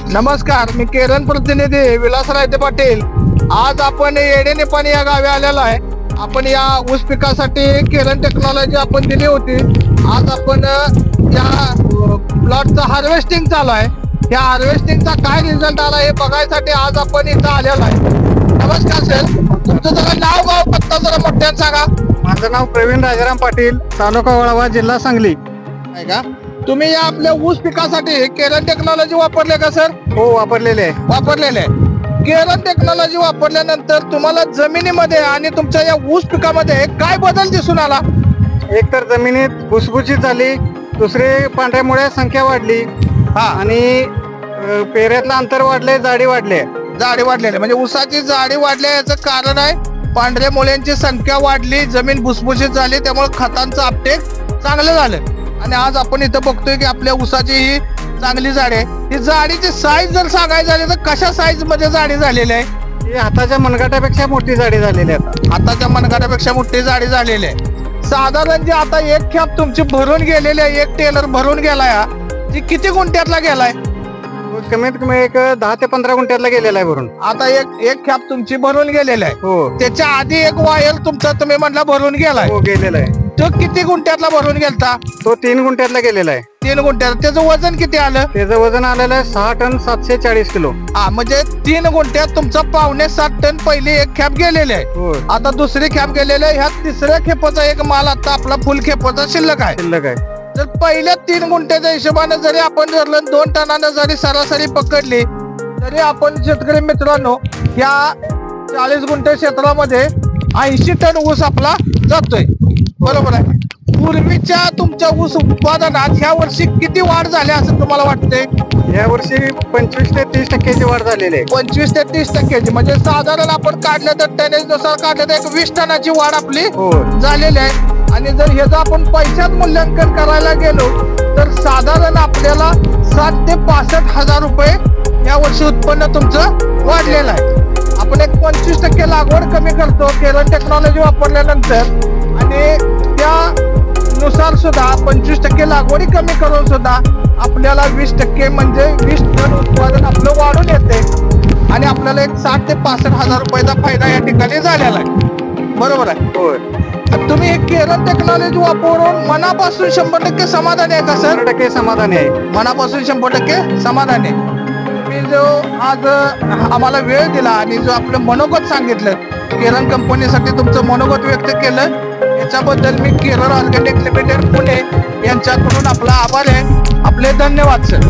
नमस्कार, मी केरन प्रतिनिधी विलास रायते पाटील। आज आपण येडेनिपाणी या गावी आलेलो आहे। आपण या ऊस पिकासाठी केरन टेक्नॉलॉजी आपण दिली होती। आज आपण या प्लॉटचं हार्वेस्टिंग चालू आहे। या हार्वेस्टिंगचा काय रिझल्ट आला हे बघायसाठी आज आपण इथं आलेलो आहे। नमस्कार सर, तुमचं जरा नाव गाव पत्ता जरा मोठ्याने सांगा। माझं नाव प्रवीण राजाराम पाटील, तालुका वळवा, जिल्हा सांगली आहे का? तुम्ही या आपल्या ऊस पिकासाठी केरन टेक्नॉलॉजी वापरले का सर? हो, वापरलेले आहे। केरन टेक्नॉलॉजी वापरल्यानंतर तुम्हाला जमिनीमध्ये आणि तुमच्या या ऊस पिकामध्ये काय बदल दिसून आला? एक तर जमिनीत भुसभुशीत झाली, दुसरी पांढऱ्या मुळ्या संख्या वाढली आणि पेऱ्यातलं अंतर वाढले, जाडी वाढलेली म्हणजे ऊसाची जाडी वाढली। याचं कारण आहे पांढऱ्या मुळ्यांची संख्या वाढली, जमीन भुसभुशीत झाली, त्यामुळे खतांचं अपटेक चांगलं झालं। आणि आज आपण इथं बघतोय की आपल्या ऊसाची ही चांगली जाडी आहे। ही जाडीची साईज जर सांगायची झाली तर कशा साईज मध्ये जाडी झालेली आहे? ही हाताच्या मनगटापेक्षा मोठी जाडी झालेली आहे। हाताच्या मनगटापेक्षा मोठी जाडी झालेली आहे। साधारण जी आता एक खेप तुमची भरून गेलेली आहे, एक टेलर भरून गेलाय, ती किती गुंठ्यातला गेलाय? कमीत कमी एक 10 ते 15 गुंठ्यातला गेलेला आहे भरून। आता एक खेप तुमची भरून गेलेली आहे। हो, त्याच्या आधी एक वायल तुमचा तुम्ही म्हटला भरून गेलाय। हो, गेलेला आहे। तो किती गुंठ्यातला भरून गेलता? तो 3 गुंठ्यातला गेलेला आहे। 3 गुंठ्यात त्याचं वजन किती आलं? त्याचं वजन आलेलं आहे 6 टन 740 किलो। म्हणजे 3 गुंठ्यात तुमचं 5.7 टन पहिली एक खेप गेलेली आहे। हो, आता दुसरी खेप गेलेली आहे। ह्या तिसऱ्या खेपाचा एक माल आता आपला फुल खेपाचा शिल्लक आहे। तर पहिल्या 3 गुंठ्याच्या हिशोबाने जरी आपण धरलं 2 टनानं जरी सरासरी पकडली तरी आपण शेतकरी मित्रांनो या 40 गुंठे क्षेत्रामध्ये 80 टन ऊस आपला जातोय, बरोबर आहे? पूर्वीच्या तुमच्या ऊस उत्पादनात ह्या वर्षी किती वाढ झाली असं तुम्हाला वाटते? या वर्षी 25 ते 30% वाढ झालेली आहे। 25 ते 30% म्हणजे साधारण आपण काढलं तर टनेज नुसार काढलं तर एक 20 टनाची वाढ आपली झालेली आहे। आणि जर ह्याचं आपण पैशात मूल्यांकन करायला गेलो तर साधारण आपल्याला 60 ते 65 हजार रुपये या वर्षी उत्पन्न तुमचं वाढलेलं आहे। आपण एक 25% लागवड कमी करतो केरन टेक्नॉलॉजी वापरल्यानंतर, आणि त्यानुसार सुद्धा 25% लागवडी कमी करून सुद्धा आपल्याला 20% म्हणजे 20 टन उत्पादन आपलं वाढून येते आणि आपल्याला एक 60 ते 65 हजार रुपयाचा फायदा या ठिकाणी झालेला आहे, बरोबर आहे? तुम्ही हे केरन टेक्नॉलॉजी वापरून मनापासून 100% समाधानी आहे का सर? 100% समाधानी आहे, मनापासून 100% समाधानी आहे। तुम्ही जो आज आम्हाला वेळ दिला आणि जो आपलं मनोगत सांगितलं, केरन कंपनीसाठी तुमचं मनोगत व्यक्त केलं, याच्याबद्दल मी केरन ऑर्गॅनिक लिमिटेड पुणे यांच्याकडून आपला आभार आहे। आपले धन्यवाद सर।